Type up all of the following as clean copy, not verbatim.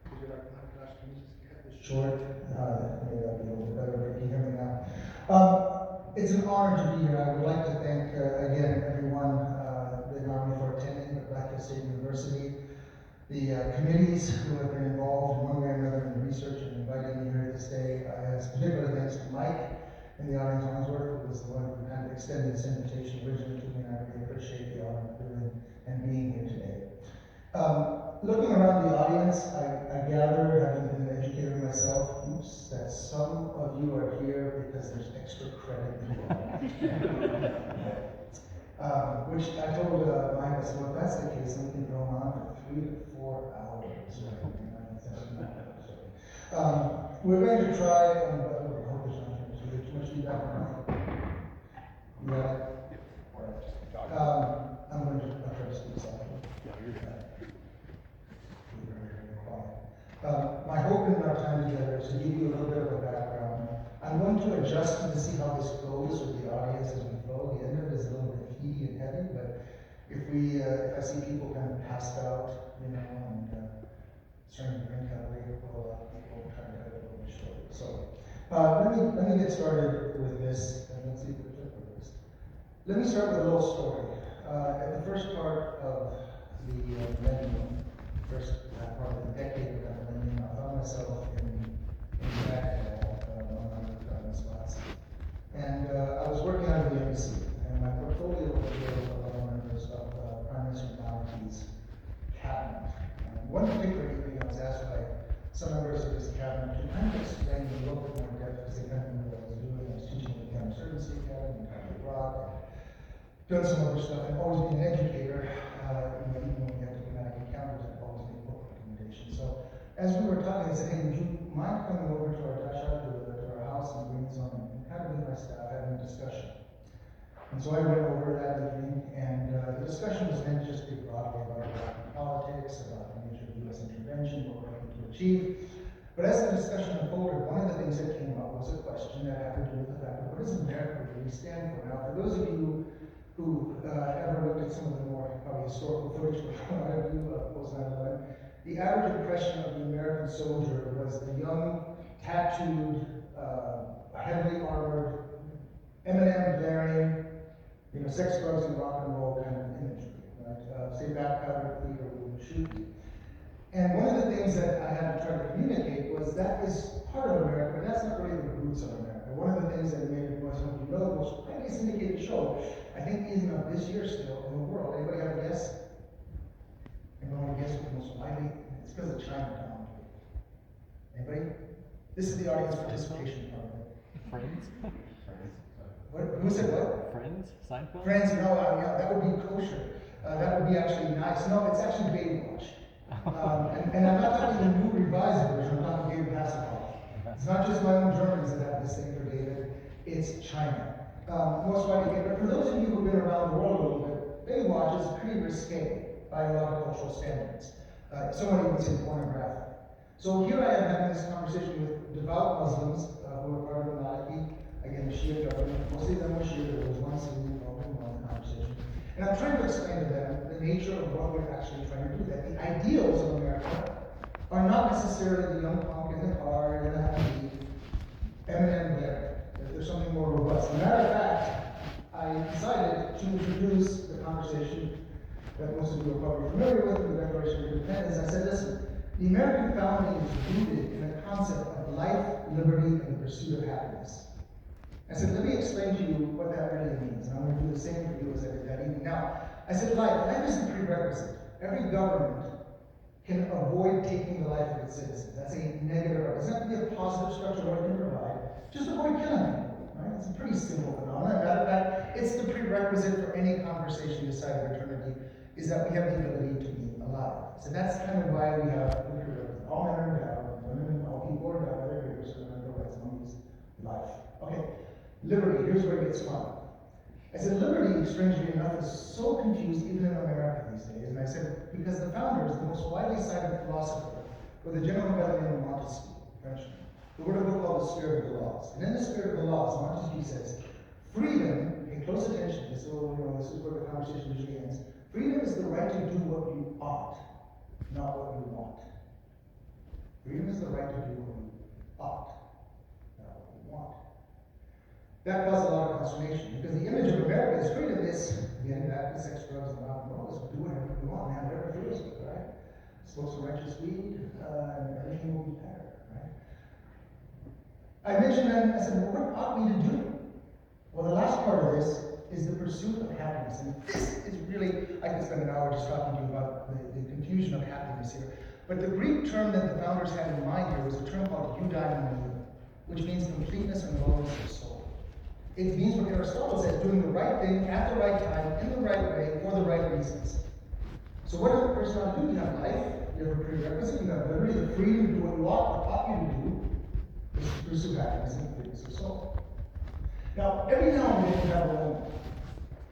Would you like, Josh, can you just cut this short? Maybe that'll be a little bit better, but you can hear me now. It's an honor to be here. I would like to thank, again, everyone not only for attending, but Black Hill State University, the committees who have been involved in one way or another in the research and inviting me here this day. As particular thanks to Mike in the audience, Farnsworth, who was the one who kind of extended this invitation originally to me, and I really appreciate the honor of doing and being here today. Looking around the audience, I gather, having been an educator myself, that some of you are here because there's extra credit involved. Which I told Mike, I said, well, if that's the case, then we can go on for 3 to 4 hours. We're going to try, I hope there's not too much feedback on it. You got it? All right. I'm going to try to speak softly. Yeah, you're good. My hope in our time together is to give you a little bit of a background. I'm going to adjust to see how this goes with the audience as we flow. The end of it is a little bit heavy and heavy, but if I see people kind of passed out, and starting to drink heavily, we'll try to cut it a little bit short. So let me get started with this, and let's see if we flip with this. Let me start with a little story. At the first part of the millennium, first part of the decade of that millennium, I found myself in Baghdad, among other traveling spots. And I was working out of the embassy, and my portfolio was of members of Prime Minister Maliki's cabinet. And one particular evening, I was asked by some members of his cabinet to kind of explain a little bit more depth, because they kind of knew what I was doing. I was teaching at the Counterinsurgency Academy in Iraq, done some other stuff, and always been an educator. Even when we had diplomatic encounters, I've always made book recommendations. So as we were talking, I said, hey, would you mind coming over to our Dasha, to our house in Greenstone, and kind of with my staff having a discussion? And so I went over that evening, and the discussion was meant to just be broadly about Iraqi politics, about the nature of U.S. intervention, what we're looking to achieve. But as the discussion unfolded, one of the things that came up was a question that had to do with the fact of what does America really stand for? Now, for those of you who ever looked at some of the more probably historical footage from one of you post 9/11, the average impression of the American soldier was the young, tattooed, heavily armored, M&M bearing, sex, drugs, and rock and roll kind of imagery, right? Say backpedal, leader, we would shoot you. And one of the things that I had to try to communicate was that is part of America, but that's not really the roots of America. One of the things that made it was, the most highly syndicated show, I think even of this year still, in the world. Anybody have a guess? Anyone want to guess what the most widely? It's because of Chinatown. Anybody? This is the audience participation part of it. Friends? What? Who said what? Friends? Seinfeld? Friends, no, yeah, that would be kosher. That would be actually nice. No, it's actually Baywatch. And I'm not talking the new revised version, I'm talking David Hasselhoff. It's not just my own Germans that have this thing for David, it's China. Most widely, but for those of you who've been around the world a little bit, Baywatch is pretty risque by a lot of cultural standards. Somebody would say pornographic. So here I am having this conversation with devout Muslims who are part of the Maliki, again, the Shia government. Mostly of them were Shia, there was one Sunni involved in one conversation. And I'm trying to explain to them the nature of what we're actually trying to do, that the ideals of America are not necessarily the young punk in the car, in the happy, M&M there. There's something more robust. As a matter of fact, I decided to introduce the conversation that most of you are probably familiar with, the Declaration of Independence. I said, listen, the American founding is rooted in the concept of life, liberty, and the pursuit of happiness. I said, let me explain to you what that really means. And I'm going to do the same for you as I did that evening. Now, I said, life is the prerequisite. Every government can avoid taking the life of its citizens. That's a negative. It doesn't have to be a positive structure what it can provide. Just avoid killing people, right? It's a pretty simple phenomenon. Matter of fact, it's the prerequisite for any conversation inside of eternity, is that we have the ability to be alive. So that's kind of why we have the prerequisite. All men are endowed, women, all people are endowed by their creators, so the rights among these life. Okay. Liberty, here's where it gets fun. I said, liberty, strangely enough, is so confused even in America these days. And I said, because the founders, the most widely cited philosopher, were the gentleman by the name of Montesquieu, Frenchman, who wrote a book called The Spirit of the Laws. And in The Spirit of the Laws, Montesquieu says, freedom, pay close attention, so this is where the conversation usually ends. Freedom is the right to do what you ought, not what you want. Freedom is the right to do what we ought, not what we want. That caused a lot of consternation because the image of America is freedom is, again, back to sex, drugs, and rock and roll, is do whatever we want, man, whatever feels good, right? Smoke some righteous weed, and everything will be better, right? I mentioned then, I said, well, what ought we to do? Well, the last part of this is the pursuit of happiness. And this is really, I could spend an hour just talking to you about the confusion of happiness here. But the Greek term that the founders had in mind here was a term called eudaimonia, which means completeness and wellness of soul. It means what Aristotle said, doing the right thing at the right time, in the right way, for the right reasons. So what does a person ought to do? You have life, you have a prerequisite, you have liberty, the freedom to do what you ought you to do, is to pursue happiness and completeness of soul. Now, every now and then you have a moment.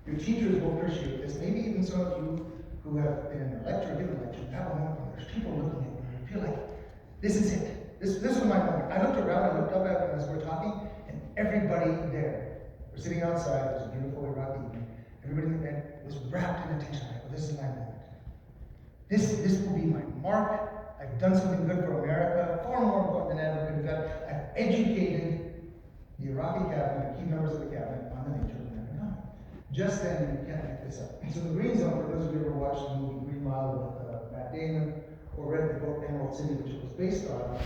Your teachers will appreciate this. Maybe even some of you who have been in a lecture, given a lecture, have a moment where there's people looking at you and you feel like, this is it. This was my moment. I looked around, I looked up at as we're talking, and everybody there, we're sitting outside, it was a beautiful Iraqi evening, everybody in the bed was wrapped in attention. Like, well, this is my moment. This will be my mark. I've done something good for America, far more important than I ever could have done. I've educated the Iraqi cabinet, key members of the cabinet, on the nature of American economy. Just then, you can't make this up. So the Green Zone, for those of you who ever watched the movie Green Mile with Matt Damon, or read the book Emerald City, which it was based on,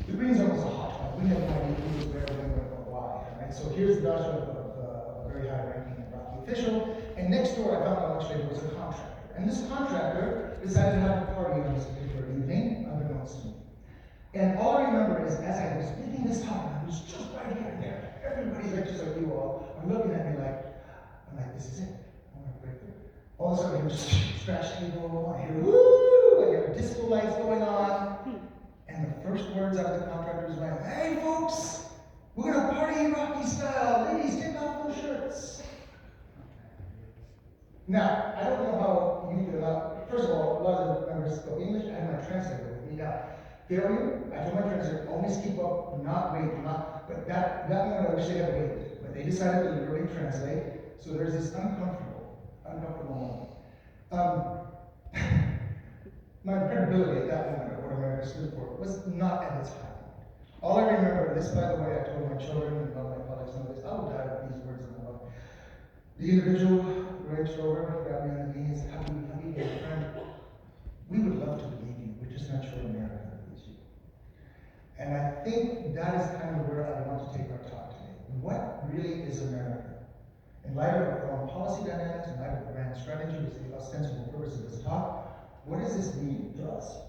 the Green Zone was a hot spot. We had no idea who was where, when, or why. Right? So here's the Dutch of a very high-ranking Iraqi official, and next door, I found out much later, was a contractor. And this contractor decided to have a party on this particular evening, unbeknownst to me. And all I remember is, as I was making this talk, I was just right here and there. Everybody's like, just like you all, are looking at me like, I'm like, this is it. I want to break through. All of a sudden, I hear scratch table, I hear woo, I hear disco lights going on. And the first words out of the contractor's mouth, hey folks, we're gonna party Iraqi style. Ladies, take off those shirts. Now, I don't know how you feel about, first of all, a lot of the members spoke English, I had my translator with me. Now, failure, I told my translator, always keep up, not wait, but that moment I wish they had waited. But they decided to literally translate, so there's this uncomfortable moment. My credibility at that moment of what America stood for was not at its high. All I remember, this by the way, I told my children and all my colleagues know this, I will die with these words in my mouth. The individual reached over, grabbed me on the knees, how do you get a friend? We would love to believe you, we're just not sure America believes you. And I think that is kind of where I want to take our talk today. What really is America? In light of our foreign policy dynamics, in light of the grand strategy, which is the ostensible purpose of this talk, what does this mean to us?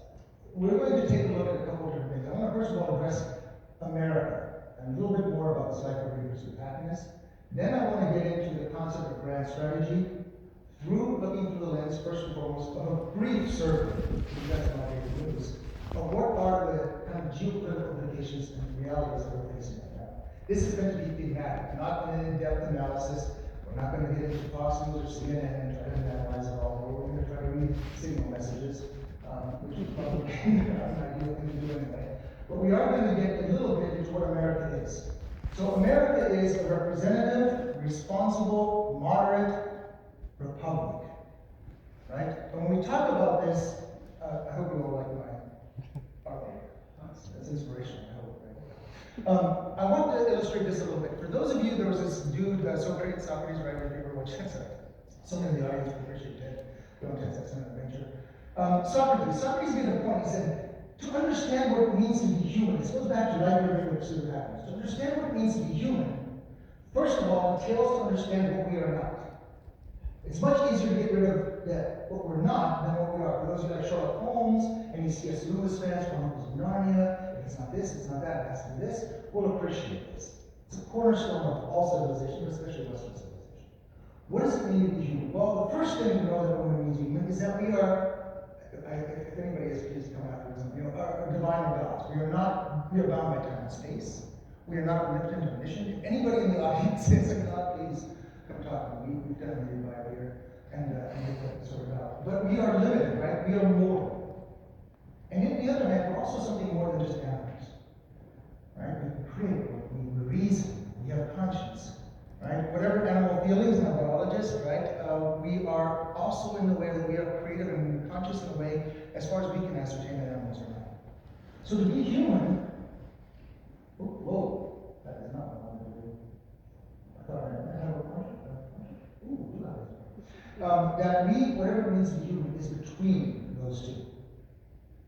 We're going to take a look at a couple of different things. I want to first of all address America and a little bit more about this life of pursuit of happiness. Then I want to get into the concept of grand strategy looking through the lens, first and foremost, of a brief survey, because that's my favorite news, of what are the kind of geopolitical implications and realities that we're facing right now. This is meant to be thematic, not an in-depth analysis. We're not going to get into Fox News or CNN and try to analyze it all. We're going to try to read signal messages, which is probably an ideal thing to do anyway. But we are going to get a little bit into what America is. So America is a representative, responsible, moderate republic, right? And when we talk about this, I hope you all like my artwork. That's inspirational, I hope, right? I want to illustrate this a little bit. For those of you, there was this dude, Socrates, right? If you ever watched that, someone in the audience would appreciate that. Don't test that's an adventure. Socrates made a point. He said, to understand what it means to be human, this goes back to life and pursuit of happiness. To understand what it means to be human, first of all, it entails to understand what we are not. It's much easier to get rid of what we're not than what we are. For those of you like Sherlock Holmes, any C.S. Lewis fans, Chronicles of Narnia, if it's not this, it's not that, it has to be this, we'll appreciate this. It's a cornerstone of all civilization, especially Western civilization. What does it mean to be human? Well, the first thing to know that when it means human is that we are, if anybody is please come after this, are divine gods. We are bound by time and space. We are not omnipotent or omniscient. If anybody in the audience is a god, please come talk to me. We've done a read Bible here and get that sorted out. But we are limited, right? We are mortal. And on the other hand, we're also something more than just animals. Right? We create, we reason, we have conscience. Right? Whatever animal feelings, I'm a biologist, right? We are also in the way that we are creative and conscious in a way as far as we can ascertain that animals are not. So to be human, whoa, that is not what I wanted to do. I thought I had a project. Ooh, you got it. That we, whatever it means to be human, is between those two.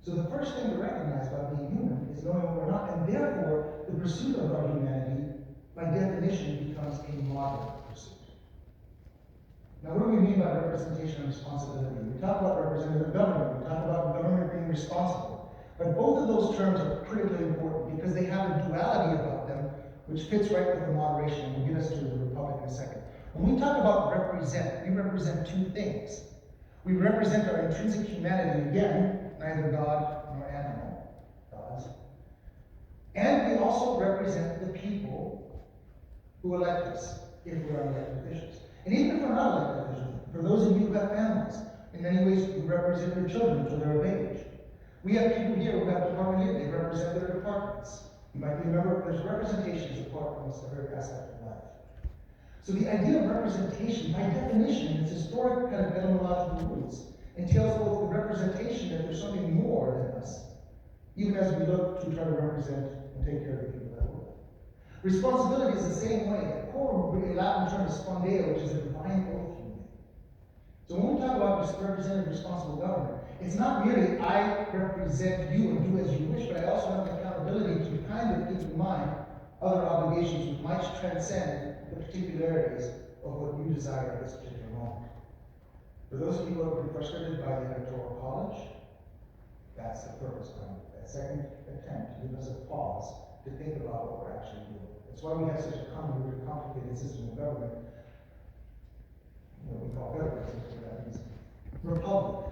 So the first thing to recognize about being human is knowing what we're not, and therefore the pursuit of our humanity, by definition, becomes a moderate pursuit. Now, what do we mean by representation and responsibility? We talk about representative government, we talk about government being responsible. But both of those terms are critically important because they have a duality about them, which fits right with the moderation, and will get us to the Republic in a second. When we talk about represent, we represent two things. We represent our intrinsic humanity, again, neither God nor animal, gods. And we also represent the people who elect us, if we're elected officials. And even if we're not elected officials, for those of you who have families, in many ways you represent your children until they're of age. We have people here who have department heads, they represent their departments. You might be a member, there's representation as a part of almost every aspect of life. So the idea of representation, by definition, its historic kind of etymological roots, entails both the representation that there's something more than us, even as we look to try to represent and take care of the people that we're with. Responsibility is the same way. The core Latin term is spondeo, which is a divine oath you make. So when we talk about representative responsible government, it's not merely I represent you and do as you wish, but I also have the accountability to kind of keep in mind other obligations which might transcend the particularities of what you desire at this particular moment. For those of you who have been frustrated by the Electoral College, that's the purpose behind it. That second attempt to give us a pause to think about what we're actually doing. That's why we have such a convoluted, complicated system of government. What we call federalism, for that reason. Republic.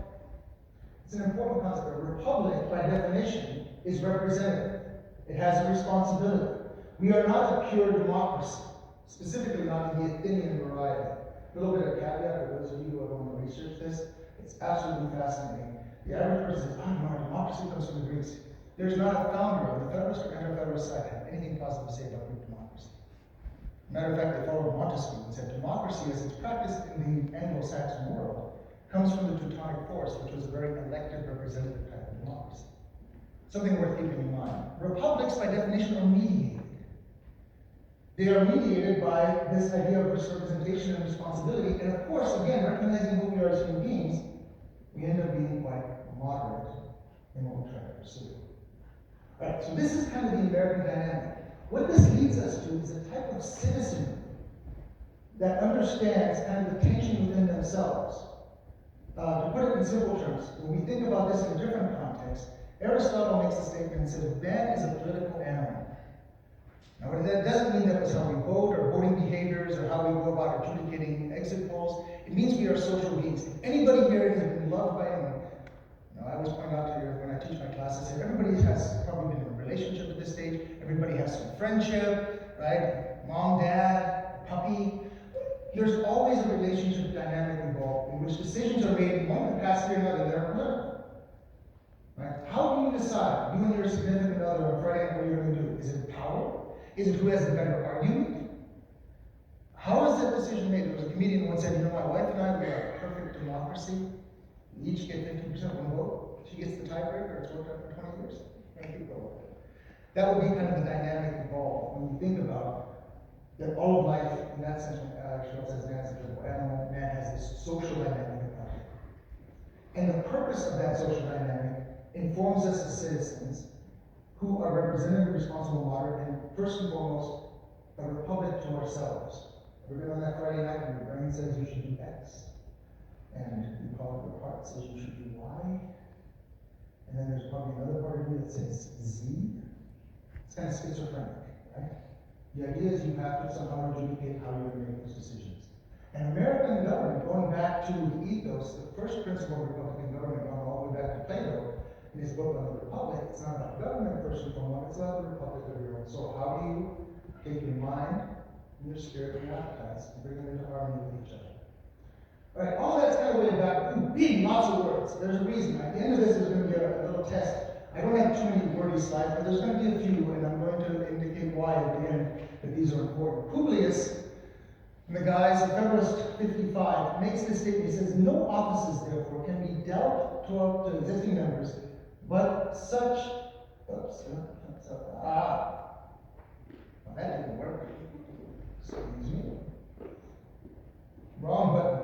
It's an important concept. A republic, by definition, is representative. It has a responsibility. We are not a pure democracy, specifically not in the Athenian variety. A little bit of caveat for those of you who are going to research this. It's absolutely fascinating. The average person says, oh, no, democracy comes from the Greeks. There's not a founder on the Federalist or Anti-Federalist side have anything positive to say about Greek democracy. Matter of fact, they followed Montesquieu and said democracy, as it's practiced in the Anglo-Saxon world, comes from the Teutonic Force, which was a very elected, representative type of democracy. Something worth keeping in mind. Republics, by definition, are mediated. They are mediated by this idea of representation and responsibility, and of course, again, recognizing who we are as human beings, we end up being quite moderate in what we try to pursue. All right, so this is kind of the American dynamic. What this leads us to is a type of citizenry that understands kind of the tension within themselves. To put it in simple terms, when we think about this in a different context, Aristotle makes a statement and says, man is a political animal. Now, that doesn't mean that was how we vote or voting behaviors or how we go about adjudicating exit polls. It means we are social beings. If anybody here has been loved by anyone, I always point out to you when I teach my classes here, everybody has probably been in a relationship at this stage. Everybody has some friendship, right? Mom, dad, puppy. There's always a relationship dynamic involved in which decisions are made in one capacity or another that are political. Right? How do you decide, you and your significant other on Friday night, what you're going to do? Is it power? Is it who has the better argument? How is that decision made? There was a comedian who once said, you know, my wife and I, we are a perfect democracy. We each get 50% one vote. She gets the tiebreaker. It's worked out for 20 years. And keep going. That would be kind of the dynamic involved when you think about that all of life, in that sense, Charles says man is a physical animal, man has this social dynamic about it. And the purpose of that social dynamic informs us as citizens who are representative, responsible, moderate, and first and foremost, a republic to ourselves. We've been on that Friday night when your brain says you should do X. And you call it your heart says you should do Y. And then there's probably another part of you that says Z. It's kind of schizophrenic, right? The idea is you have to somehow adjudicate how you're going to make those decisions. And American government, going back to the ethos, the first principle of Republican government, going all the way back to Plato, in his book on the Republic, it's not about government first and foremost, it's about the Republic of your own soul. How do you take your mind and your spirit and your appetites and bring them into harmony with each other? All right, all that's kind of way back. We've beaten lots of words. There's a reason. At the end of this, there's going to be a little test. I don't have too many wordy slides, but there's going to be a few, and I'm going to indicate why at the end that these are important. Publius, and the guys at Federalist 55, makes this statement. He says, no offices, therefore, can be dealt to existing members, but such Oops, ah, well, that didn't work. Excuse me. Wrong button.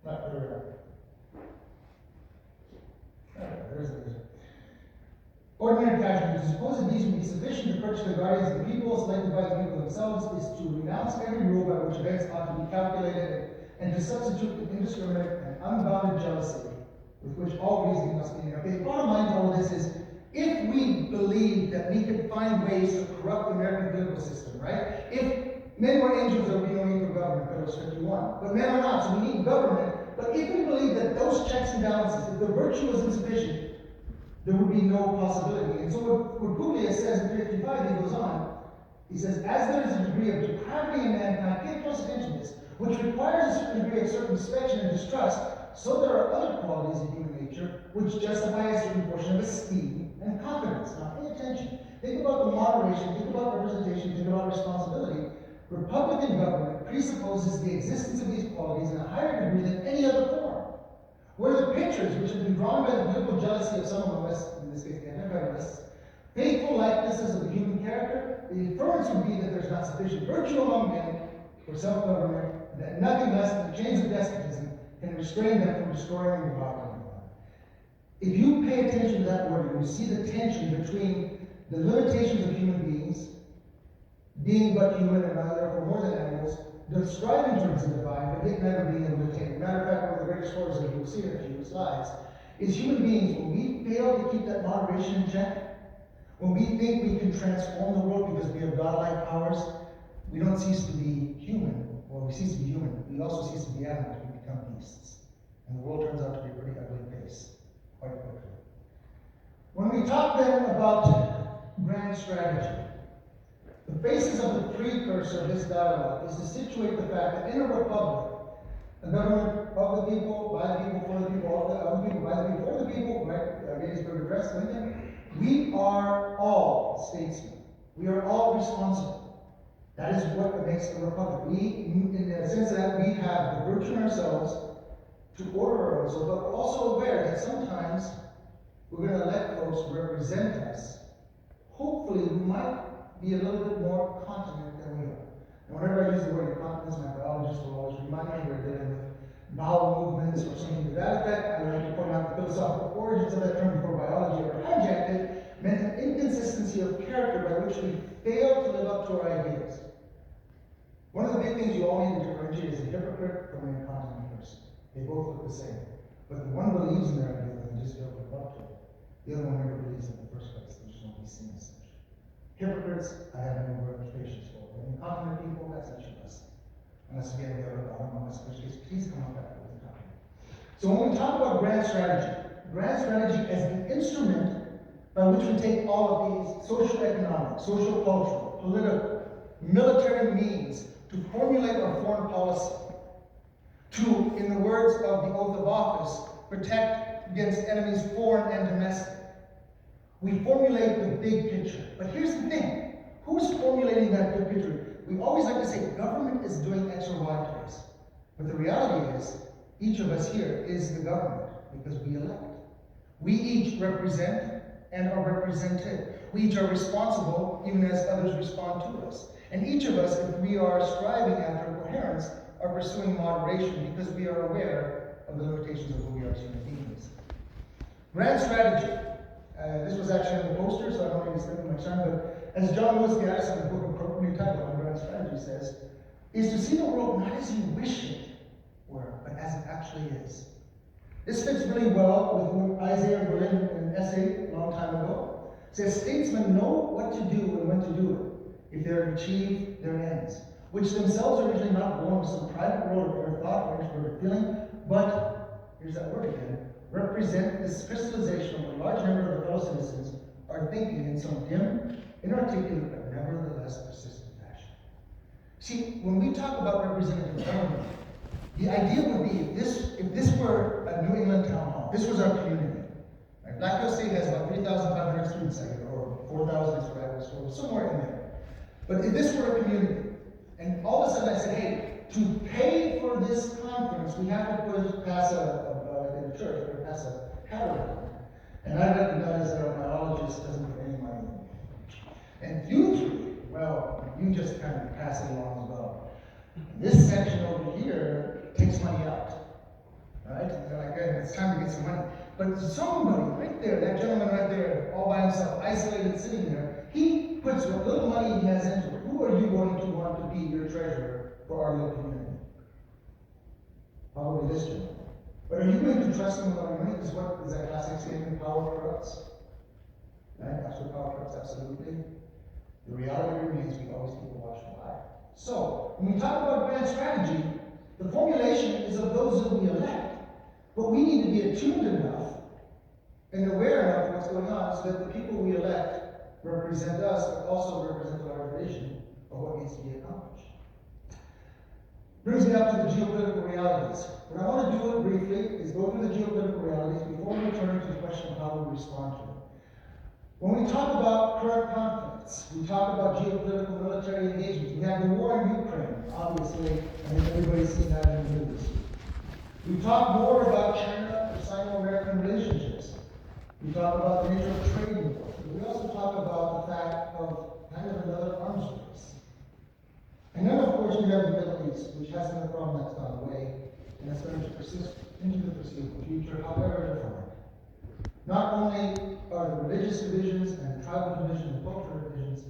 Not very right. There's the reason. Ordinary casualties. Suppose these would be sufficient to purge the guardians of the people, selected by the people themselves, is to renounce every rule by which events ought to be calculated, and to substitute the indiscriminate and unbounded jealousy with which all reasoning must be made. Okay, the bottom line to all this is, if we believe that we could find ways to corrupt the American political system, right? If men were angels, there would be no need for government, Phillips 51. But men are not, so we need government. But if we believe that those checks and balances, if the virtue was insufficient, there would be no possibility. And so what Publius says in 55, he goes on, he says, as there is a degree of depravity in mankind, pay close attention to this, which requires a certain degree of circumspection and distrust, so there are other qualities of human nature which justify a certain portion of esteem and confidence. Now pay attention. Think about the moderation, think about representation, think about responsibility. Republican government presupposes the existence of these qualities in a higher degree than any other form. Where the pictures, which have been drawn by the political jealousy of some among us, in this case the anti-federalists, faithful likenesses of the human character, the inference would be that there's not sufficient virtue among men for self-government, and that nothing less than the chains of despotism can restrain them from destroying and devouring. If you pay attention to that word, you see the tension between the limitations of human beings, being but human and not therefore more than animals, the striving towards the divine, but yet never being able to attain it. Matter of fact, one of the greatest stories that you'll see in a few slides is human beings, when we fail to keep that moderation in check, when we think we can transform the world because we have godlike powers, we don't cease to be human. Well, we cease to be human. We also cease to be animals. We become beasts. And the world turns out to be a pretty ugly place, quite quickly. When we talk then about grand strategy, the basis of the precursor of this dialogue is to situate the fact that in a republic, a government of the people, by the people, for the people, of the people, by the people, for the people, right? Gettysburg Address, Lincoln. We are all statesmen. We are all responsible. That is what makes a republic. We, in the sense that we have the virtue in ourselves to order ourselves, but we're also aware that sometimes we're going to let folks represent us. Hopefully, we might be a little bit more continent than we are. And whenever I use the word incontinence, my biologists will always remind me we're dealing with bowel movements or something to that effect. I like to point out the philosophical origins of that term before biology ever hijacked it, meant an inconsistency of character by which we fail to live up to our ideals. One of the big things you all need to differentiate is a hypocrite from an incontinent person. They both look the same. But the one believes in their ideals and just don't live up to it. The other one never believes in the first place. They just don't be seen as such. Hypocrites, I have no reputations for. Incontinent people, that's not your lesson. Unless again we have a bottom on this, which case, please come up back with the topic. So when we talk about grand strategy as the instrument by which we take all of these socio-economic, social-cultural, political, military means to formulate our foreign policy, to, in the words of the oath of office, protect against enemies foreign and domestic. We formulate the big picture. But here's the thing. Who's formulating that big picture? We always like to say government is doing X or Y to us. But the reality is, each of us here is the government because we elect. We each represent and are represented. We each are responsible even as others respond to us. And each of us, if we are striving after coherence, are pursuing moderation because we are aware of the limitations of who we are as human beings. Grand strategy. This was actually on the poster, so I don't need to spend much time, but as John Lewis Gaddis in the book appropriately titled on Grand Strategy says, is to see the world not as you wish it were, but as it actually is. This fits really well with what Isaiah Berlin in an essay a long time ago says statesmen know what to do and when to do it if they're to achieve their ends, which themselves are usually not born with some private world of their thought or introverted feeling, but, here's that word again, represent this crystallization of a large number of their fellow citizens are thinking in some dim, inarticulate, but nevertheless persistent fashion. See, when we talk about representative government, the idea would be if this were a New England town hall, this was our community. Right? Black Hills State has about 3,500 students, I guess, or 4,000 is what I was told, somewhere in there. But if this were a community, and all of a sudden I said, hey, to pay for this conference, we have to pass in the church, we pass a catalog. And I recognize that our biologist doesn't put any money in. And you three, well, you just kind of pass it along as well. This section over here takes money out. Right? And they're like, hey, it's time to get some money. But somebody right there, that gentleman right there, all by himself, isolated, sitting there, he puts what little money he has into it. Who are you going to want to be your treasurer for our little community? Probably this gentleman. But are you going to trust him with our money? Because what is that classic statement? Power corrupts. Right? That's what power corrupts, absolutely. The reality remains we always keep a watchful eye. So, when we talk about grand strategy, the formulation is of those that we elect. But we need to be attuned enough and aware enough of what's going on so that the people we elect represent us, but also represent our vision of what needs to be accomplished. Brings me up to the geopolitical realities. What I want to do it briefly is go through the geopolitical realities before we turn to the question of how we respond to them. When we talk about current conflicts, we talk about geopolitical military engagements. We have the war in Ukraine, obviously, I think everybody's seen that in the news. We talk more about China or Sino-American relationships. We talk about the nature of trade wars. We also talk about the fact of kind of another arms race. And then, of course, we have the Middle East, which has been a problem that's gone away, and it's going to persist into the foreseeable future, however defined. Not only are the religious divisions and the tribal divisions and cultural divisions,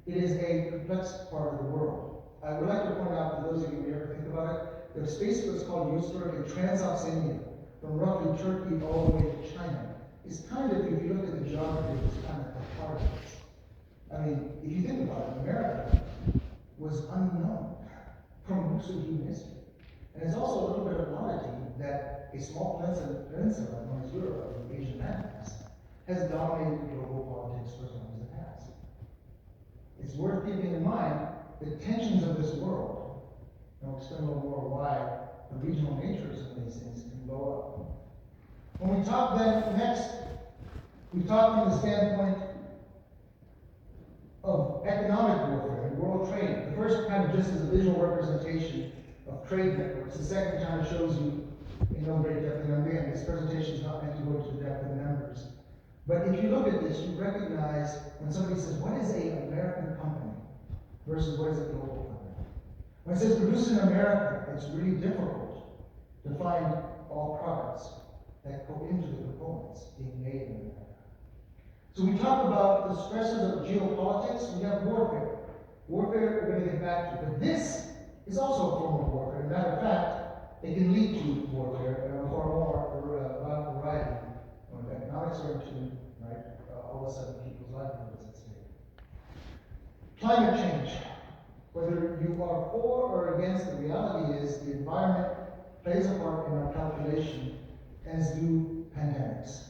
it is a complex part of the world. I would like to point out, for those of you who ever think about it, the space was called Eustor in Transoxania, from roughly Turkey all the way to China. It's kind of, if you look at the geography, it's kind of a part of it. I mean, if you think about it, America was unknown from most of human history. And it's also a little bit of an oddity that a small peninsula known as Europe, of the Asian landmass, has dominated global politics for as long as it has. It's worth keeping in mind the tensions of this world. And we'll explain a little more why the regional nature of some of these things can blow up. When we talk then next, we talk from the standpoint of economic warfare and world trade. The first kind of just as a visual representation of trade networks. The second kind of shows you in no great depth. And again, this presentation is not meant to go into the depth of the numbers. But if you look at this, you recognize when somebody says, what is an American company versus what is a global company? When it says produced in America, it's really difficult to find all products that go into the components being made in America. So we talk about the stresses of geopolitics, we have warfare. Warfare we're going to get back to, but this is also a form of warfare. As a matter of fact, it can lead to warfare, and far more variety. When economics are into, right, all of a sudden people's livelihoods at stake. Climate change. Whether you are for or against, the reality is the environment plays a part in our calculation, as do pandemics.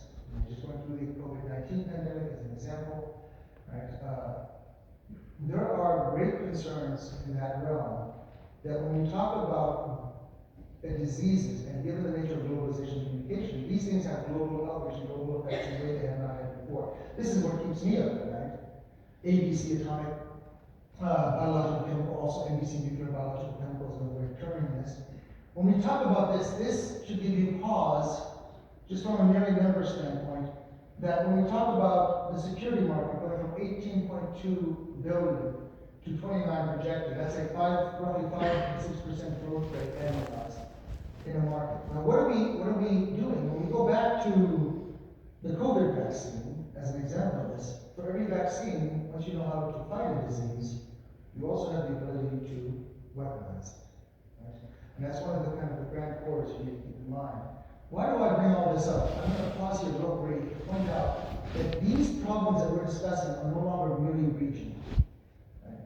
We just went through the COVID-19 pandemic as an example. Right? There are great concerns in that realm that when we talk about diseases, and given the nature of globalization and communication, these things have global outreach and global effects in a way they have not had before. This is what keeps me up at night. ABC, atomic, biological, chemical, also NBC, nuclear, biological, chemicals, and we're terming this. When we talk about this, this should give you pause, just from a mere number standpoint, that when we talk about the security market going from 18.2 billion to 29 projected, that's a roughly 5-6% growth rate annualized in a market. Now, what are we doing? When we go back to the COVID vaccine, as an example of this, for every vaccine, once you know how to fight a disease, you also have the ability to weaponize it. Right? And that's one of the kind of the grand chords you need to keep in mind. Why do I bring all this up? I'm going to pause here real brief to point out that these problems that we're discussing are no longer merely regional. Right?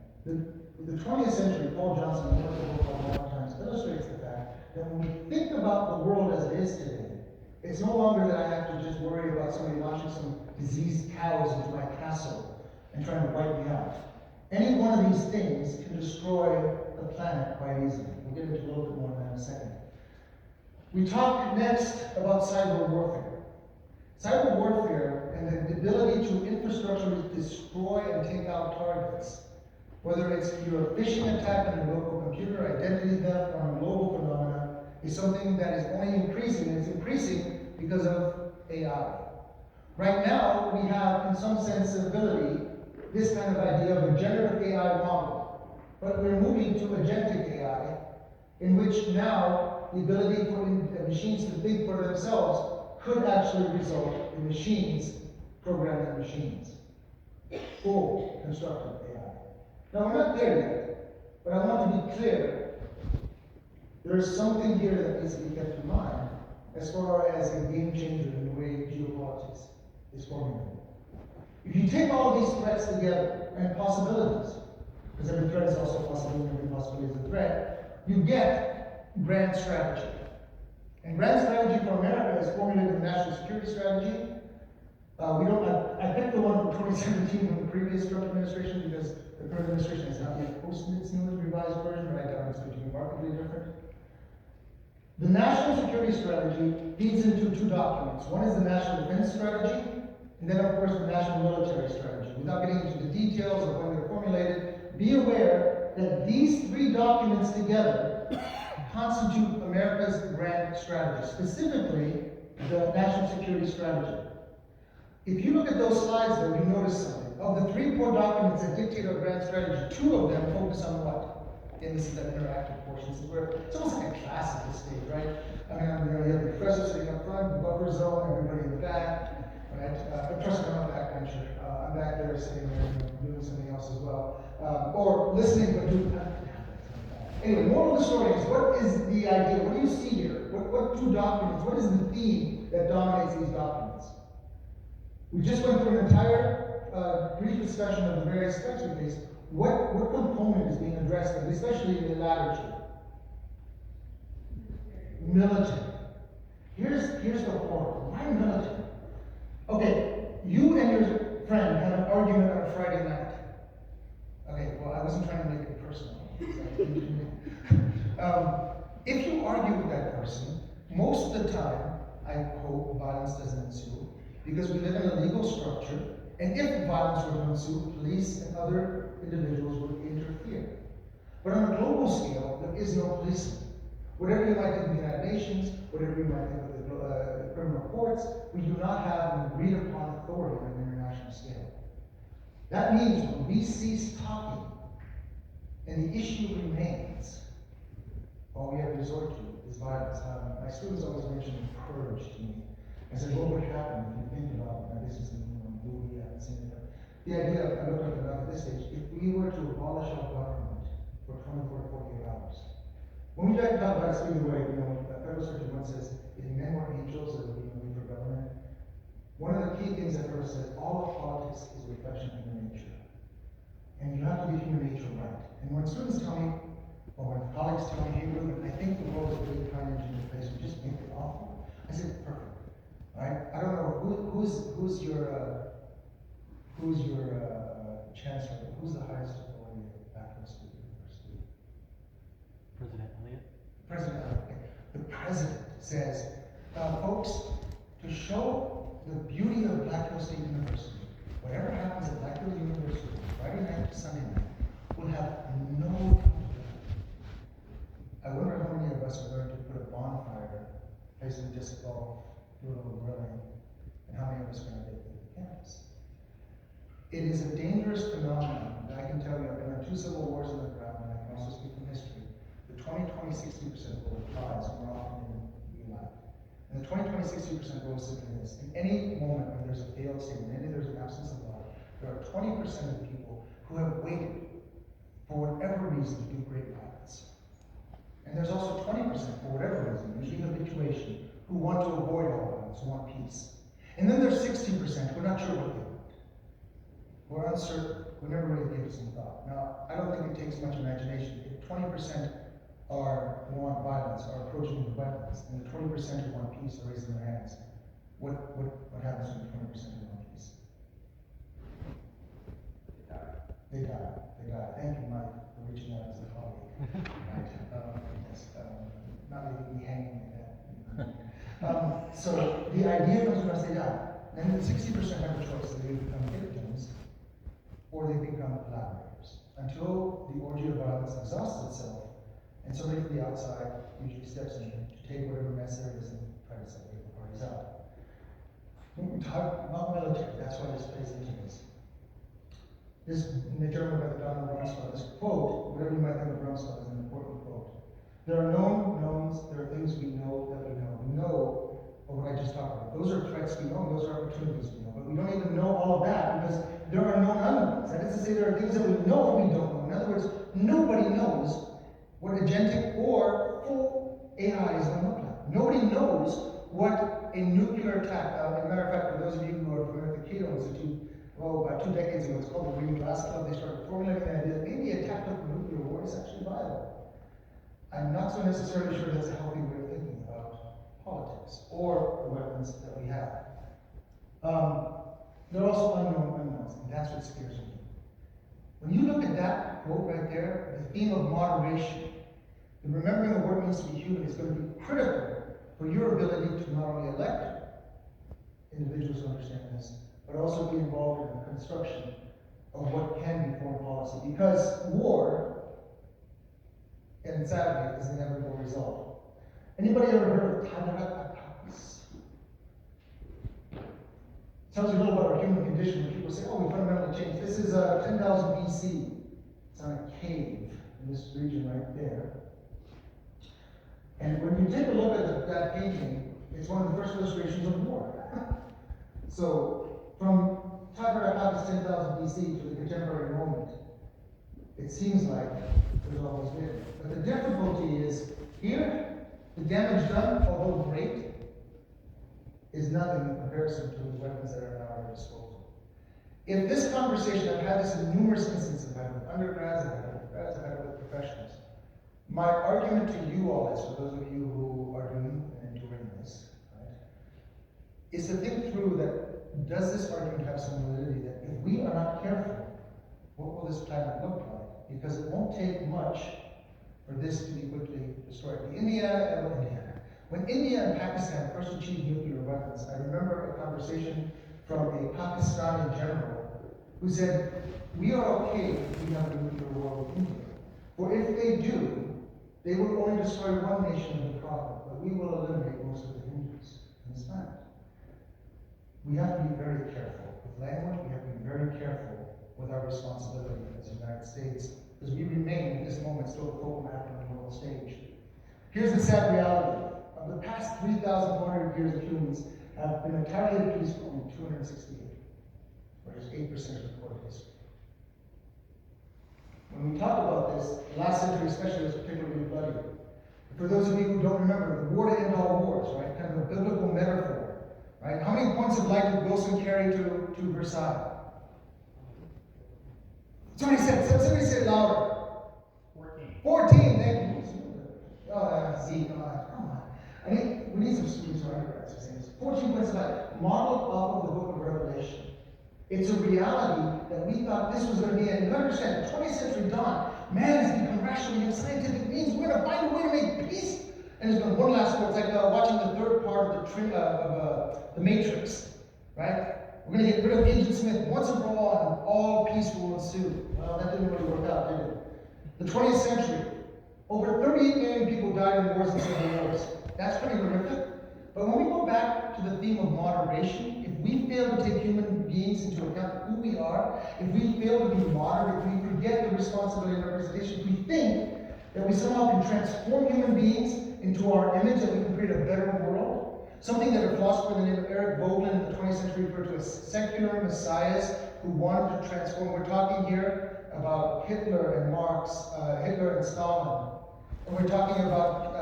The 20th century, Paul Johnson, who wrote the book called Modern Times, illustrates the fact that when we think about the world as it is today, it's no longer that I have to just worry about somebody launching some diseased cows into my castle and trying to wipe me out. Any one of these things can destroy the planet quite easily. We'll get into a little bit more of that in a second. We talk next about cyber warfare. Cyber warfare and the ability to infrastructurally destroy and take out targets Whether it's your phishing attack on your local computer, identity theft on a global phenomena, is something that is only increasing, and it's increasing because of AI. Right now, we have, in some sensibility, this kind of idea of a generative AI model. But we're moving to agentic AI, in which now the ability for machines to think for themselves could actually result in machines programming machines. Full constructive AI. Now, we're not there yet, but I want to be clear. There is something here that needs to be kept in mind as far as a game changer in the way geopolitics is formulated. If you take all these threats together and possibilities, because every threat is also a possibility, every possibility is a threat, you get grand strategy. And grand strategy for America is formulated in the national security strategy. I picked the one from 2017 from the previous Trump administration because the current administration has not yet posted its new revised version, but I doubt it's going to be markedly different. The national security strategy feeds into two documents. One is the national defense strategy, and then, of course, the national military strategy. Without getting into the details of when they're formulated, be aware that these three documents together constitute America's grand strategy, specifically the national security strategy. If you look at those slides, though, you notice something. Of the three core documents that dictate our grand strategy, two of them focus on what? And this is that interactive portion. This is where it's almost like a class at this stage, right? I mean, you have the professor sitting up front, the buffer zone, everybody in the back, right? But trust me, I'm a backbencher. I'm back there sitting there, doing something else as well, or listening but doing nothing. Anyway, moral of the story is: what is the idea? What do you see here? What two documents? What is the theme that dominates these documents? We just went through an entire brief discussion of the various threats we face. What component is being addressed, and especially in the latter two? Military. Here's the horror. Why military? Okay, you and your friend had an argument on a Friday night. Okay, well, I wasn't trying to make it personal. If you argue with that person, most of the time, I hope violence doesn't ensue, because we live in a legal structure, and if violence were to ensue, police and other individuals would interfere. But on a global scale, there is no policing. Whatever you might think of the United Nations, whatever you might think of the criminal courts, we do not have an agreed upon authority on an international scale. That means when we cease talking and the issue remains, all we have to resort to is violence. My students always mention courage to me. I said, what would happen if you think about it? Now, this is a movie, I haven't seen it. The idea, I looked at it at this stage, if we were to abolish our government for 24 to 48 hours, when we try to talk about it either way, Federal Circuit one says, if men were angels, it would be no need for government. One of the key things that Federal says, all of politics is a reflection of human nature. And you have to get human nature right. And when students tell me, or when colleagues tell me, hey, look, I think the world is really kind of in place, we just make it awful. I said, perfect. Right? I don't know who's your chancellor? Who's the highest authority at Bachelor State University? President Elliott. President Elliott. The president says, folks, to show the beauty of Blackhill State University, whatever happens at Blackhill University, Friday night to Sunday night, will have no accountability. I wonder how many of us are going to put a bonfire, play some disc golf, do a little grilling, and how many of us are going to get to the campus. It is a dangerous phenomenon, and I can tell you, I've been on 2 civil wars on the ground, and I can also speak from history. The 20-20-60% rule applies more often than we like. And the 20-20-60% rule is simply this: in any moment when there's a failed state, when there's an absence of law, there are 20% of people who have waited for whatever reason to do great violence. And there's also 20%, for whatever reason, usually habituation, who want to avoid all violence, who want peace. And then there's 60% who are not sure what they want. We're uncertain. We never really give it some thought. Now, I don't think it takes much imagination. If 20% who want violence are approaching with weapons, and the 20% who want peace are raising their hands, what happens to the 20% who want peace? They die. Thank you, Mike, for reaching out as a colleague. Right? Yes, not leaving me hanging like that. So the idea comes across, they die. And then 60% have a choice. They become victims or they become collaborators. until the orgy of violence exhausts itself, and somebody from the outside usually steps in to take whatever mess there is and try to separate the parties out. When we talk about military, that's why this plays into this. This, in the German by Donald Rumsfeld, this quote, whatever you might think of Rumsfeld, is an important quote. There are known knowns, there are things we know that we know. We know what I just talked about. Those are threats we know, those are opportunities we know. But we don't even know all of that because there are known unknowns. That is to say, there are things that we know and we don't know. In other words, nobody knows what agentic or full AI is going to look like. Nobody knows what a nuclear attack, as a matter of fact, for those of you who are familiar with the Cato Institute, about 2 decades ago, it's called the Green Glass Club, they started formulating the idea that maybe a tactical nuclear war is actually viable. I'm not so necessarily sure that's a healthy way of thinking about politics or the weapons that we have. There are also unknown unknowns, and that's what scares me. When you look at that quote right there, the theme of moderation, and remembering the word means to be human is going to be critical for your ability to not only elect individuals who understand this, but also be involved in the construction of what can be foreign policy. Because war, and sadly, is an inevitable result. Anybody ever heard of attacks? Tells you a little about our human condition when people say, oh, we fundamentally changed. This is 10,000 BC. It's on a cave in this region right there. And when you take a look at that painting, it's one of the first illustrations of war. So, from Tabernacle 10,000 BC to the contemporary moment, it seems like there's always been. But the difficulty is, here, the damage done, although great, is nothing in comparison to the weapons that are now at our disposal. If this conversation, I've had this in numerous instances, I've had with undergrads, I've had with grads, I've had with professionals. My argument to you all is, for those of you who are doing and enduring this, right, is to think through that, does this argument have some validity that if we are not careful, what will this planet look like? Because it won't take much for this to be quickly destroyed. When India and Pakistan first achieved nuclear weapons, I remember a conversation from a Pakistani general who said, we are okay if we have a nuclear war with India. For if they do, they will only destroy one nation of the problem, but we will eliminate most of the Hindus in this planet. We have to be very careful with language, we have to be very careful with our responsibility as the United States, because we remain, at this moment, still the focal actor on the world stage. Here's the sad reality. Of the past 3,400 years of humans have been entirely at peace for only 268, or just 8% of the recorded history. When we talk about this, the last century especially was particularly bloody. For those of you who don't remember, the war to end all wars, right? Kind of a biblical metaphor, right? How many points of light did Wilson carry to Versailles? Somebody said louder. 14, thank you. Oh, see, come on. I mean, we need some students who are undergrads who say this. 14 points of light, modeled off of the book of Revelation. It's a reality that we thought this was going to be, and you understand, the 20th century dawn, man has become rational, we have scientific means, we're going to find a way to make peace. And there's been one last quote, it's like watching the third part of the Matrix, right? We're going to get rid of Agent Smith once and for all, and all peace will ensue. Well, that didn't really work out, did it? The 20th century, over 38 million people died in wars and civil wars. That's pretty horrific. But when we go back to the theme of moderation, if we fail to take human beings into account who we are, if we fail to be moderate, if we forget the responsibility and representation, if we think that we somehow can transform human beings into our image, that we can create a better world, something that a philosopher by the name of Eric Voegelin in the 20th century referred to as secular messiahs who wanted to transform. We're talking here about Hitler and Marx, Hitler and Stalin, and we're talking about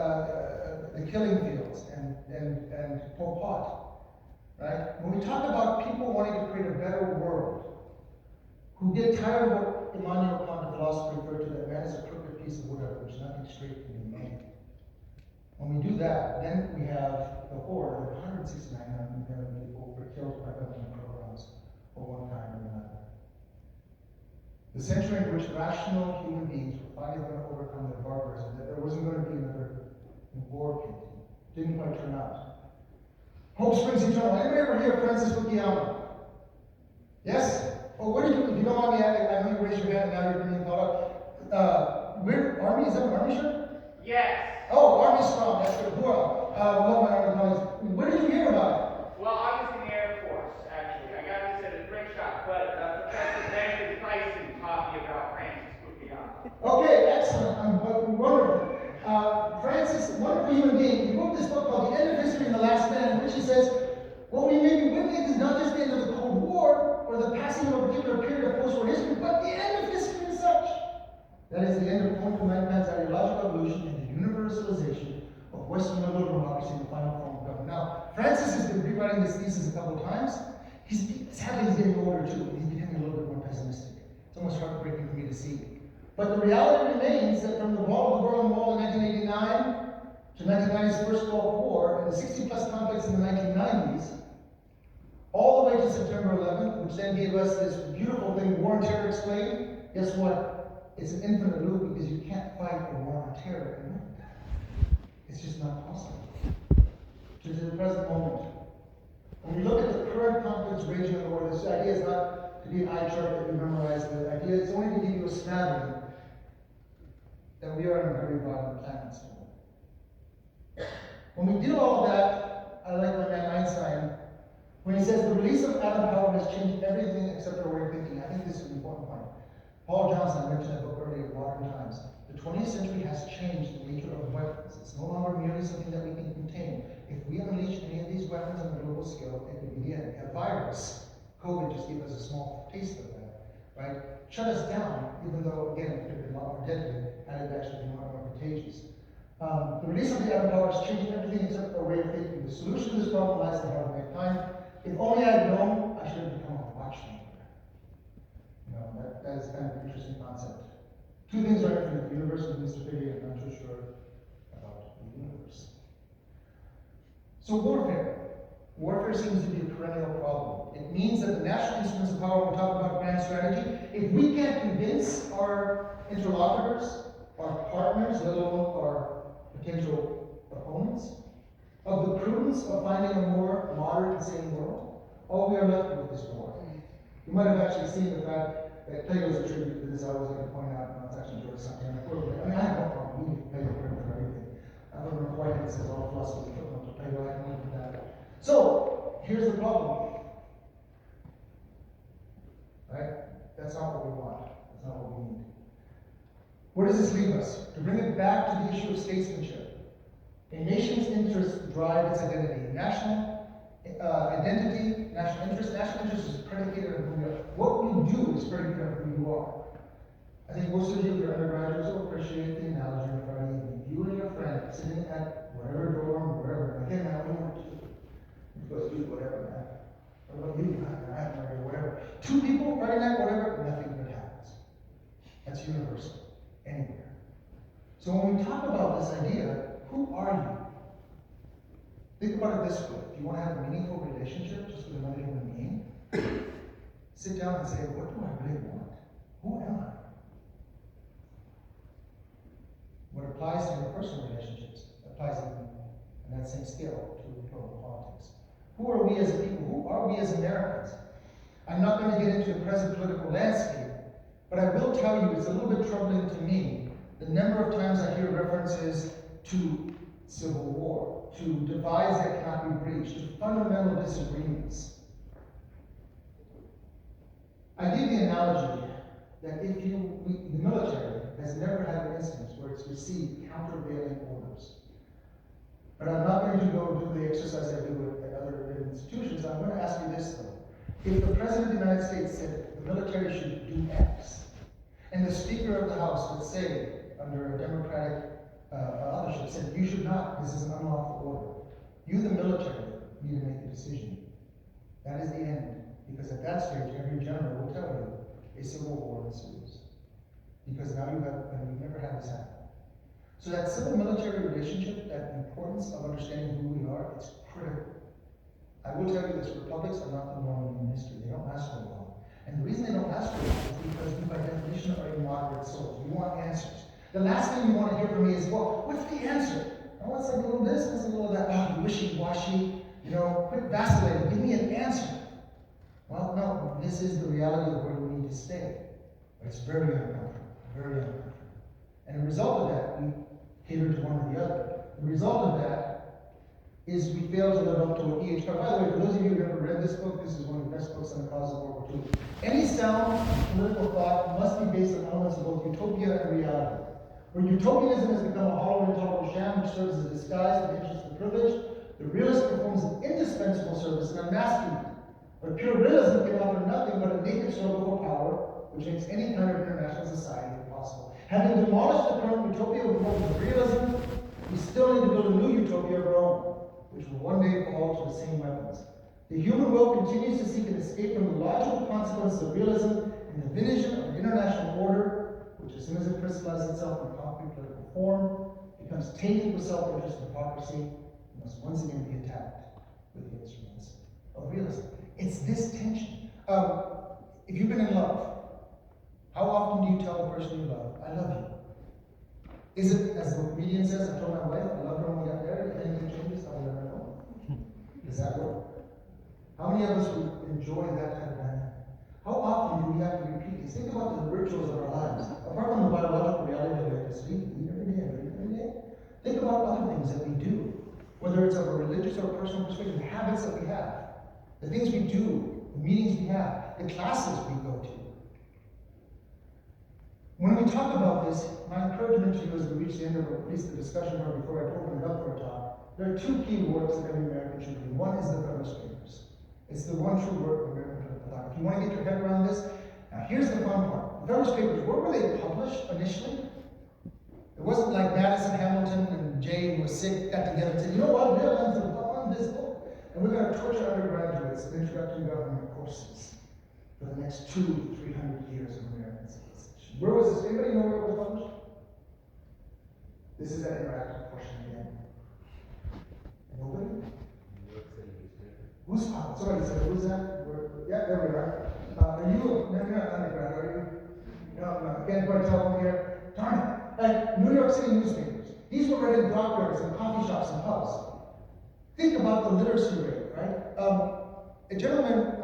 the killing fields and Pol Pot, right? When we talk about people wanting to create a better world, who get tired of what Immanuel Kant, the philosopher, referred to, that man is a crooked piece of wood out of which nothing straight can be made. When we do that, then we have the horror of 169 million people were killed by government programs of one kind or another. The century in which rational human beings were finally going to overcome their barbarism, that there wasn't going to be another war painting. Didn't quite turn out. Hope springs eternal. Anybody ever hear of Francis Fukuyama? Yes? Oh, where did you, if you don't mind me asking, I know you raised your hand and now you're being called up. Where, Army, is that an Army shirt? Yes. Oh, Army strong, that's good. Well, love my Army colleagues. Where did you hear about it? Well, I was in the Air Force, actually. I got this at a thrift shop, but Professor David Tyson taught me about Francis Fukuyama. Okay, excellent. Wonderful. Francis, wonderful human being. He wrote this book called The End of History and the Last Man, in which he says, what we may be witnessing is not just the end of the Cold War or the passing of a particular period of post-war history, but the end of history as such. That is the end of quantum mankind's ideological evolution and the universalization of Western liberal democracy in the final form of government. Now, Francis has been rewriting this thesis a couple of times. Sadly, he's getting older too, and he's becoming a little bit more pessimistic. It's almost heartbreaking for me to see. But the reality remains that from the fall of the Berlin Wall in 1989 to 1990's first Gulf War and the 60-plus conflicts in the 1990s, all the way to September 11th, which then gave us this beautiful thing, War and Terror Explained. Guess what? It's an infinite loop because you can't fight a war on terror anymore. It's just not possible. To the present moment. When we look at the current conflicts raging in the world, this idea is not to be an eye chart that you memorize. The idea is only to give you a smattering that we are in a very violent planet still. When we do all of that, I like my man Einstein, when he says the release of atom power has changed everything except our way of thinking. I think this is an important point. Paul Johnson, I mentioned that book earlier, Modern Times. The 20th century has changed the nature of weapons. It's no longer merely something that we can contain. If we unleash any of these weapons on a global scale, it would be the end. A virus, COVID just gave us a small taste of that, right? Shut us down, even though, again, it could have been a lot more deadly, had it actually been a lot more contagious. The release of the atom power has changed everything except our way of thinking. The solution to this problem lies in the heart of mankind. If only I had known, I should have become a watchmaker. You know, that is kind of an interesting concept. Two things are infinite, the universe and Mr. Figure, and I'm not too sure about the universe. So warfare. Warfare seems to be a perennial problem. It means that the national instruments of power, when we talk about grand strategy, if we can't convince our interlocutors, our partners, let alone our potential opponents, of the prudence of finding a more moderate and sane world, all we are left with is war. You might have actually seen the fact that Plato's a tribute to this. I always like to point out, it's actually George something. I mean, I have no problem. We need Plato credit for everything. I don't know why it says all philosophy footnote to Plato. I can look at that. So, here's the problem. Right? That's not what we want. That's not what we need. Where does this leave us? To bring it back to the issue of statesmanship. A nation's interests drive its identity. National identity, national interest is predicated on who we are. What we do is predicated on who you are. I think most of you, if you're undergraduates, will appreciate the analogy on Friday evening. You and your friend sitting at whatever dorm, wherever. Again, I only want two. You guys do whatever, man. What about you? I have no idea, whatever. Two people, Friday night, whatever, nothing good happens. That's universal. Anywhere. So when we talk about this idea, who are you? Think about it this way. If you want to have a meaningful relationship just with another human being, sit down and say, what do I really want? Who am I? What applies to your personal relationships applies even on that same scale to global politics. Who are we as a people? Who are we as Americans? I'm not going to get into the present political landscape, but I will tell you it's a little bit troubling to me the number of times I hear references to civil war, to divides that cannot be breached, to fundamental disagreements. I give the analogy that the military has never had an instance where it's received countervailing orders. But I'm not going to go do the exercise I do at other institutions. I'm going to ask you this though. If the President of the United States said the military should do X, and the Speaker of the House would say, under a Democratic authorship, said, you should not, this is an unlawful order. You, the military, need to make the decision. That is the end. Because at that stage, every general will tell you a civil war ensues. Because now you've never had this happen. So that civil-military relationship, that importance of understanding who we are, it's critical. I will tell you this, republics are not the norm in history. They don't last very long. And the reason they don't last very long is because we, by definition, are immoderate souls. We want answers. The last thing you want to hear from me is, well, what's the answer? Oh, it's like a little this, it's a little that. Oh, you wishy-washy. You know, quit vacillating. Give me an answer. Well, no, this is the reality of where we need to stay. But it's very uncomfortable, very uncomfortable. And the result of that, we cater to one or the other. The result of that is we fail to live up to what E.H. By the way, for those of you who have never read this book, this is one of the best books on the cause of World War II. Any sound political thought must be based on elements of both utopia and reality. Where utopianism has become a hollow and intolerable sham which serves as a disguise for the interests of privilege, the realist performs an indispensable service in unmasking it. But pure realism can offer nothing but a naked struggle for power, which makes any kind of international society impossible. Having demolished the current utopia with forms of realism, we still need to build a new utopia of our own, which will one day fall to the same weapons. The human will continues to seek an escape from the logical consequences of realism and the vision of an international order, which as soon as it crystallizes itself in concrete political form, becomes tainted with self-interest and hypocrisy, and must once again be attacked with the instruments of realism. It's this tension. If you've been in love, how often do you tell the person you love, I love you? Is it, as the comedian says, I told my wife, I love her when we got married, if anything changes, I will let her know. Does that work? How many of us would enjoy that kind of dynamic? How often do we have to repeat these? Think about the rituals of our lives. Apart from the biological reality that we have to sleep, eat every day, and breathe every day, think about other things that we do. Whether it's of a religious or personal perspective, the habits that we have, the things we do, the meetings we have, the classes we go to. When we talk about this, my encouragement to you as we reach the end of at least the discussion part before I open it up for a talk, there are two key works that every American should read. One is the Federalist Papers. It's the one true work of American political thought. If you want to get your head around this, now here's the fun part. The Federalist Papers, where were they published initially? It wasn't like Madison, Hamilton, and Jay, who was sick, got together and said, you know what, we're going to fund this book. And we're going to torture undergraduates in introductory government courses for the next 200 to 300 years of American civilization. Where was this? Anybody know where it was published? This is that interactive portion again. Nobody? New York City newspaper. Who's somebody said, who's that? Yeah, there we are. Are you, no, you're not undergrad, are you? No, I can't quite tell from here. Darn it. Like New York City newspapers. These were read in dockyards and coffee shops and pubs. Think about the literacy rate, right? A gentleman,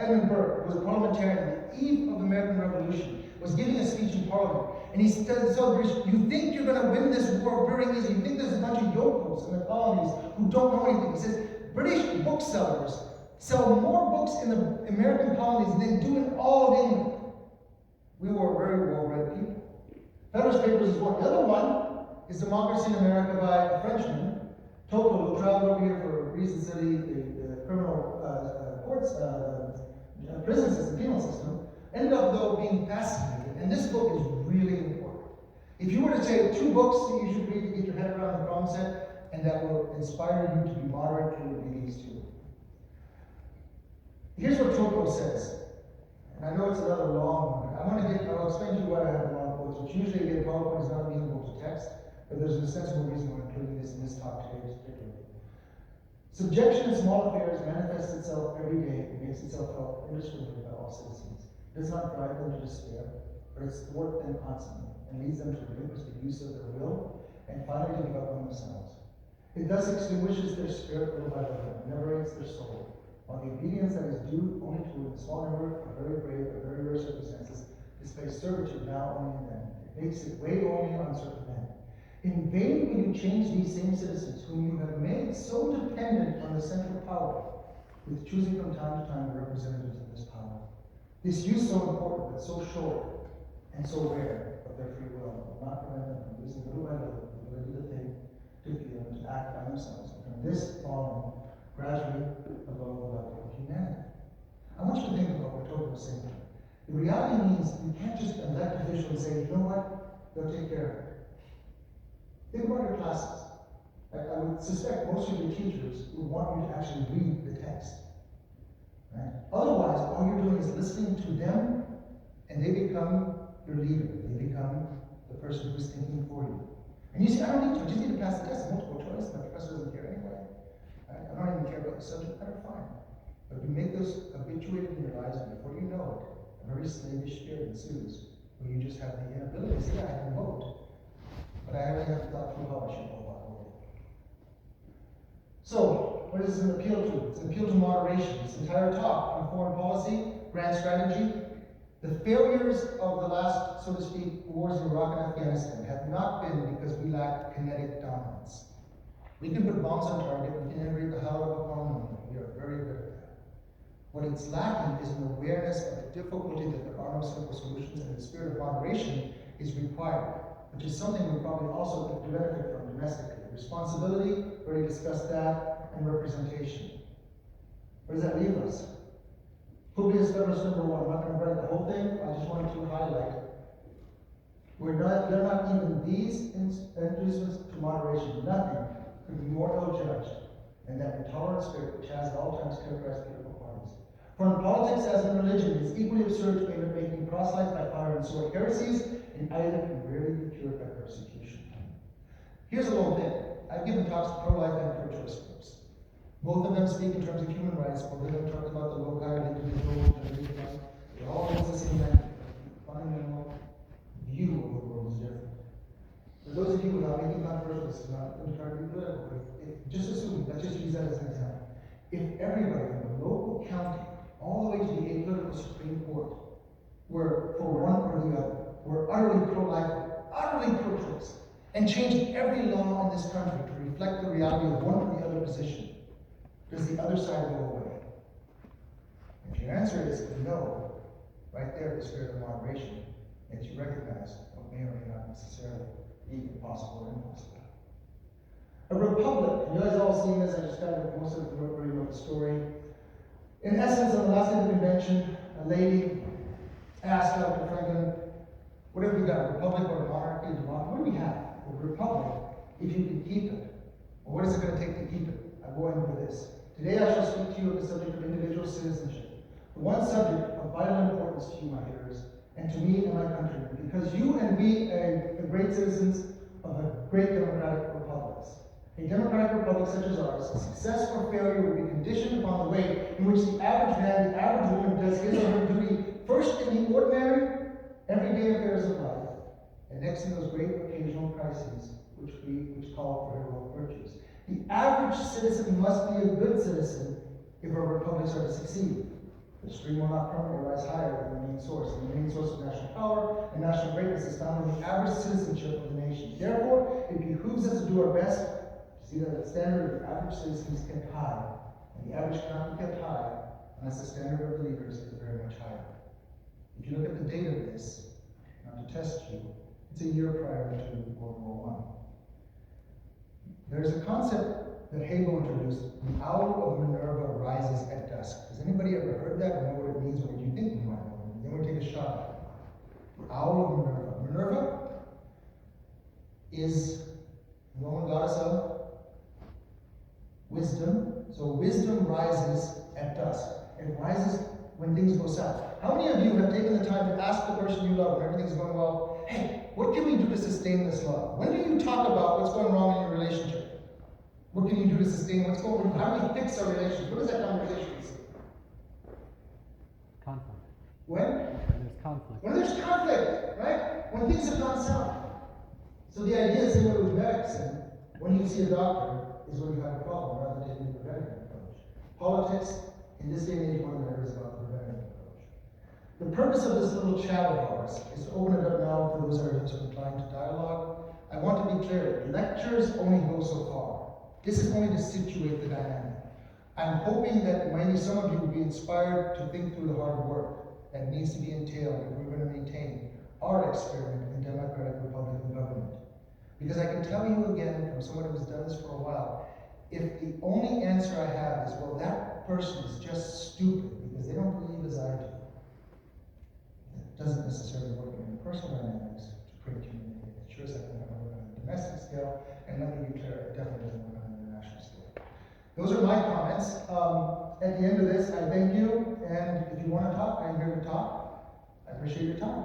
Edmund Burke, who was a parliamentarian on the eve of the American Revolution, was giving a speech in Parliament. And he said, so you think you're going to win this war very easy. You think there's a bunch of yokels in the colonies who don't know anything. He says, British booksellers sell more books in the American colonies than they do in all of England. We were very well-read people. Federalist Papers is one. The other one is Democracy in America by a Frenchman, Tocqueville, who traveled over here for reasons that the criminal courts, prison system, penal system, ended up though being fascinated. And this book is really important. If you were to say 2 books that you should read to get your head around the problem set and that will inspire you to be moderate, it would be these 2. Here's what Tocqueville says. And I know it's another long one. I'll explain to you why I have long quotes, which usually again, PowerPoint is not amenable to text, but there's a sensible reason why I'm including this in this talk today, particularly. Subjection in small affairs manifests itself every day and makes itself felt indiscriminately by all citizens. It does not drive them to despair, but it thwarts them constantly and leads them to relinquish the use of their will and finally to give up on themselves. It thus extinguishes their spirit little by little and liberates their soul, while the obedience that is due only to a small number of very brave or very rare circumstances displays servitude now only in them. It makes it wait only on certain men. In vain will you change these same citizens whom you have made so dependent on the central power, with choosing from time to time the representatives of this power. This use so important, but so short and so rare of their free will not prevent them from losing little by little the ability to think, to feel, and to act by themselves, and from this falling gradually below the level of humanity. I want you to think about what Tocqueville was saying. The reality means you can't just elect officials and say, you know what, they'll take care of it. Think about your classes. I would suspect most of your teachers would want you to actually read the text. Right? Otherwise, all you're doing is listening to them, and they become your leader. They become the person who's thinking for you. And you say, I don't need to, I just need to pass the test. Multiple choice, my professor doesn't care anyway. Right? I don't even care about the subject matter, fine. But you make those habituated in your lives, and before you know it, a very slavish spirit ensues, where you just have the inability to say, yeah, I can vote, but I already have thought through how I should go about voting. So, What is it an appeal to? It's an appeal to moderation. This entire talk on foreign policy, grand strategy, the failures of the last, so to speak, wars in Iraq and Afghanistan have not been because we lack kinetic dominance. We can put bombs on target, we can integrate the hell out of a bomb. We are very good at that. What it's lacking is an awareness of the difficulty that there are no simple solutions, and the spirit of moderation is required, which is something we probably also could benefit from domestically. Responsibility, we already discussed that, and representation. Where does that leave us? Publius Federalist number 1. I'm not going to write the whole thing, I just wanted to highlight. They're not even these introductions to moderation. Nothing could be more ill-judged than that intolerant spirit which has at all times characterized political parties. For in politics as in religion, it is equally absurd to aim at making proselytes by fire and sword heresies, and either can rarely be cured by persecution. Here's a little thing. I've given talks to pro-life and pro-choice groups. Both of them speak in terms of human rights. Both of them talk about the loci, the individual, and everything else. They're all against the same thing. Fundamental view of the world is different. For those of you without making controversial, this is not going to try to be political, but just assume, let's just use that as an example. If everybody from the local county all the way to the apolitical Supreme Court were for one or the other, were utterly pro-life, utterly pro-choice, and changed every law in this country to reflect the reality of one or the other position, does the other side go away? If your answer is no, right there, the spirit of moderation, that you recognize what may or may not necessarily be impossible or impossible. A republic, you guys all seen this, I just kind of, most of you already know the story. In essence, on the last day of the convention, a lady asked Dr. Franklin, what have we got, a republic or a monarchy, a democracy? What do we have? A republic, if you can keep it. Well, what is it going to take to keep it? I'm going into this. Today I shall speak to you on the subject of individual citizenship. The one subject of vital importance to you, my hearers, and to me and my countrymen, because you and we are great citizens of a great democratic republic. A democratic republic such as ours, success or failure will be conditioned upon the way in which the average man, the average woman does his or her duty first in the ordinary, everyday affairs of life, and next in those great occasional crises which call for heroic virtues. The average citizen must be a good citizen if our republics are to succeed. The stream will not permanently rise higher than the main source, and the main source of national power and national greatness is found in the average citizenship of the nation. Therefore, it behooves us to do our best to see that the standard of the average citizen is kept high, and the average cannot be kept high unless the standard of the leaders is very much higher. If you look at the date of this, not to test you, it's a year prior to World War I. There's a concept that Hegel introduced, the owl of Minerva rises at dusk. Has anybody ever heard that or know what it means, or do you think you might know it? Then we take a shot at it. The owl of Minerva. Minerva is the Roman goddess of wisdom. So wisdom rises at dusk. It rises when things go south. How many of you have taken the time to ask the person you love when everything's going well, hey, what can we do to sustain this love? When do you talk about what's going wrong in your relationship? What can you do to sustain what's going on? How do we fix our relationship? What does that conversation say? Conflict. When? There's conflict. When there's conflict, right? When things have gone south. So the idea is similar with medicine. When you see a doctor is when you have a problem rather than taking the preventative approach. Politics, in this day and age, one of the areas about the preventative approach. The purpose of this little chat of ours is to open it up now for those that are inclined to dialogue. I want to be clear, lectures only go so far. This is only to situate the dynamic. I'm hoping that maybe some of you will be inspired to think through the hard work that needs to be entailed if we're going to maintain our experiment in democratic republican government. Because I can tell you again, from someone who's done this for a while, if the only answer I have is, well, that person is just stupid because they don't believe as I do, it doesn't necessarily work in personal dynamics to create community. It sure as heck doesn't work on a domestic scale, and let me be clear, it definitely doesn't work on an international scale. Those are my comments. At the end of this, I thank you, and if you want to talk, I'm here to talk. I appreciate your time.